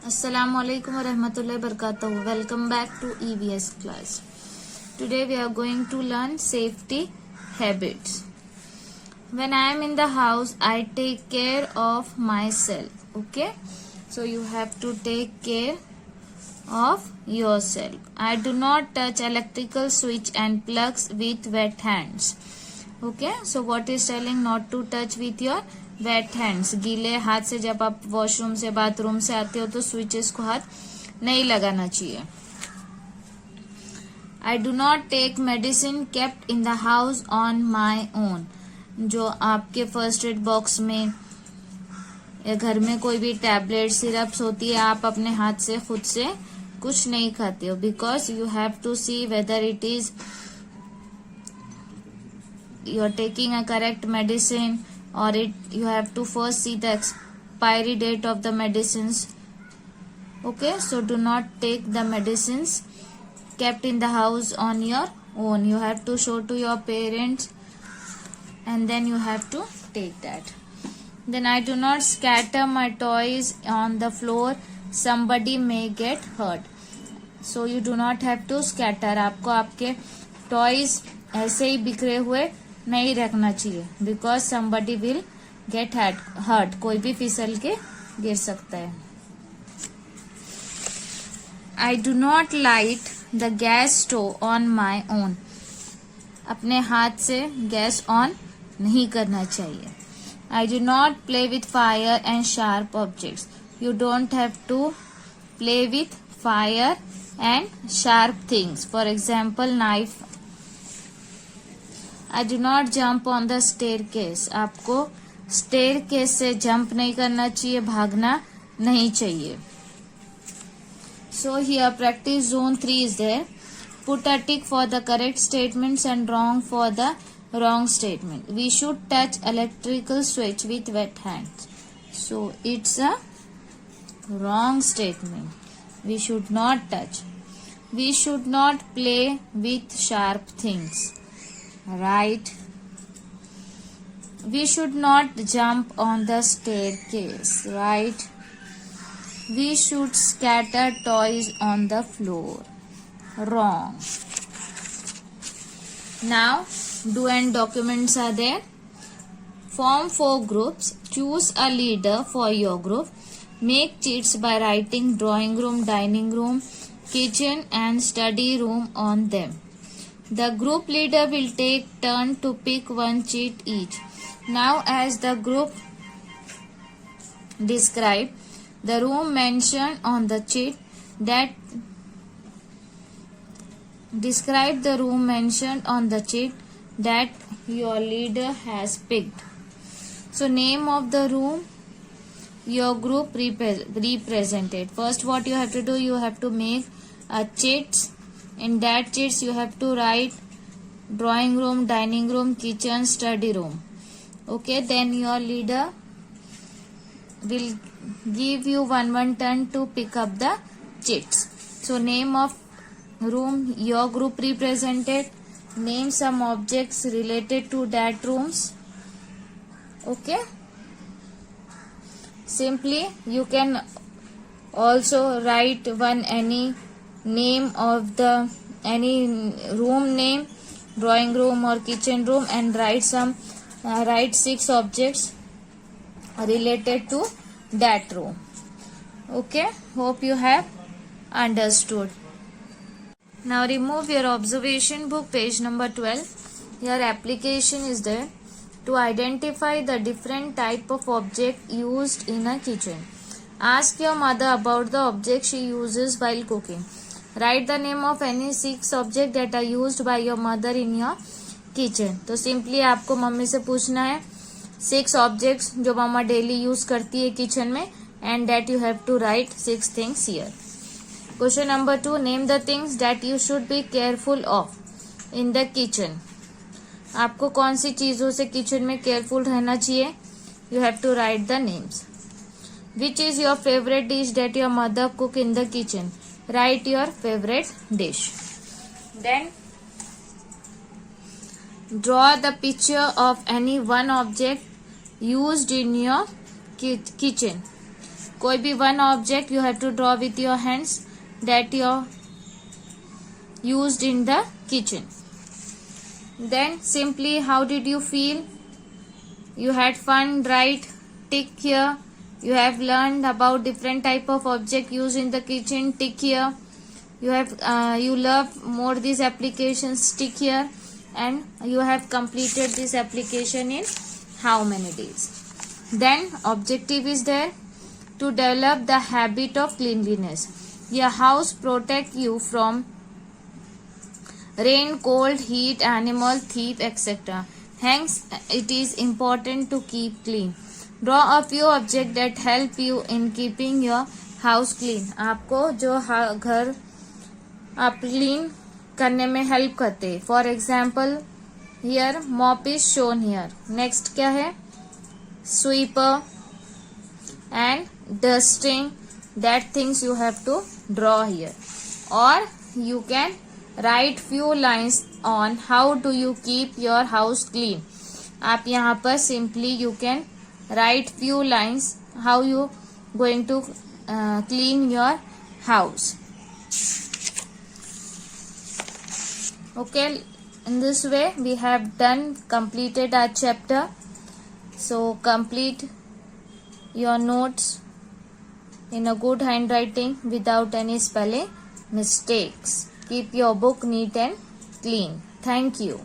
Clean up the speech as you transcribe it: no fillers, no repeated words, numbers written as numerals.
Assalamu alaikum wa rahmatullahi wa barakatuh. Welcome back to EVS class. Today we are going to learn safety habits. When I am in the house, I take care of myself. Okay? So you have to take care of yourself. I do not touch electrical switch and plugs with wet hands. Okay? So what is telling not to touch with your wet hands. गीले हाथ से जब आप washroom से bathroom से आते हो तो स्विचेस को हाथ नहीं लगाना चाहिए. I do not take medicine kept in the house on my own. जो आपके फर्स्ट एड बॉक्स में या घर में कोई भी टैबलेट सिरप्स होती है, आप अपने हाथ से खुद से कुछ नहीं खाते हो. Because you have to see whether it is you are taking a correct medicine or you have to first see the expiry date of the medicines. Okay, so do not take the medicines kept in the house on your own. You have to show to your parents and then you have to take that. Then I do not scatter my toys on the floor. Somebody may get hurt. So you do not have to scatter. आपको आपके toys ऐसे ही बिखरे हुए नहीं रखना चाहिए. Because somebody will get hurt. कोई भी फिसल के गिर सकता है. I do not light the gas stove on my own. अपने हाथ से गैस ऑन नहीं करना चाहिए. I do not play with fire and sharp objects. You don't have to play with fire and sharp things. For example, knife. I do not jump on the staircase. आपको staircase से jump नहीं करना चाहिए, भागना नहीं चाहिए. So here practice zone 3 is there. Put a tick for the correct statements and wrong for the wrong statement. We should touch electrical switch with wet hands. So it's a wrong statement. We should not touch. We should not play with sharp things. Right. We should not jump on the staircase. Right. We should scatter toys on the floor. Wrong. Now do and documents are there. Form 4 groups. Choose a leader for your group. Make cheats by writing drawing room, dining room, kitchen and study room on them. The group leader will take turn to pick one cheat each. Now as the group describe the room mentioned on the cheat that your leader has picked. So name of the room your group represented. First what you have to do, you have to make a cheat. In that cheats you have to write drawing room, dining room, kitchen, study room. Okay, then your leader will give you one turn to pick up the cheats. So name of room your group represented, name some objects related to that rooms. Okay, simply you can also write any name of the any room name, drawing room or kitchen room, and write 6 objects related to that room. Okay, hope you have understood. Now remove your observation book, page number 12. Your application is there. To identify the different type of object used in a kitchen, ask your mother about the object she uses while cooking. Write the name of any 6 objects that are used by your mother in your kitchen. तो simply आपको mummy से पूछना है 6 objects जो मम्मा daily use करती है kitchen में, and that you have to write 6 things here. Question number 2, name the things that you should be careful of in the kitchen. आपको कौन सी चीजों से किचन में केयरफुल रहना चाहिए? You have to write the names. Which is your favorite dish that your mother cook in the kitchen? Write your favorite dish. Then draw the picture of any one object used in your kitchen. कोई भी one object you have to draw with your hands that you used in the kitchen. Then simply, how did you feel? You had fun, right? Tick here. You have learned about different type of object used in the kitchen. Tick here. You love more these applications. Tick here. And you have completed this application in how many days? Then objective is there to develop the habit of cleanliness. Your house protect you from rain, cold, heat, animal, thief, etc. Hence, it is important to keep clean. Draw a few objects that help you in keeping your house clean. आपको जो घर आप clean करने में help करते. For example here mop is shown here. Next क्या है? Sweeper and dusting. That things you have to draw here. और you can write few lines on how do you keep your house clean. आप यहाँ पर simply you can write few lines how you going to clean your house. Okay, in this way we have completed our chapter. So complete your notes in a good handwriting without any spelling mistakes. Keep your book neat and clean. Thank you.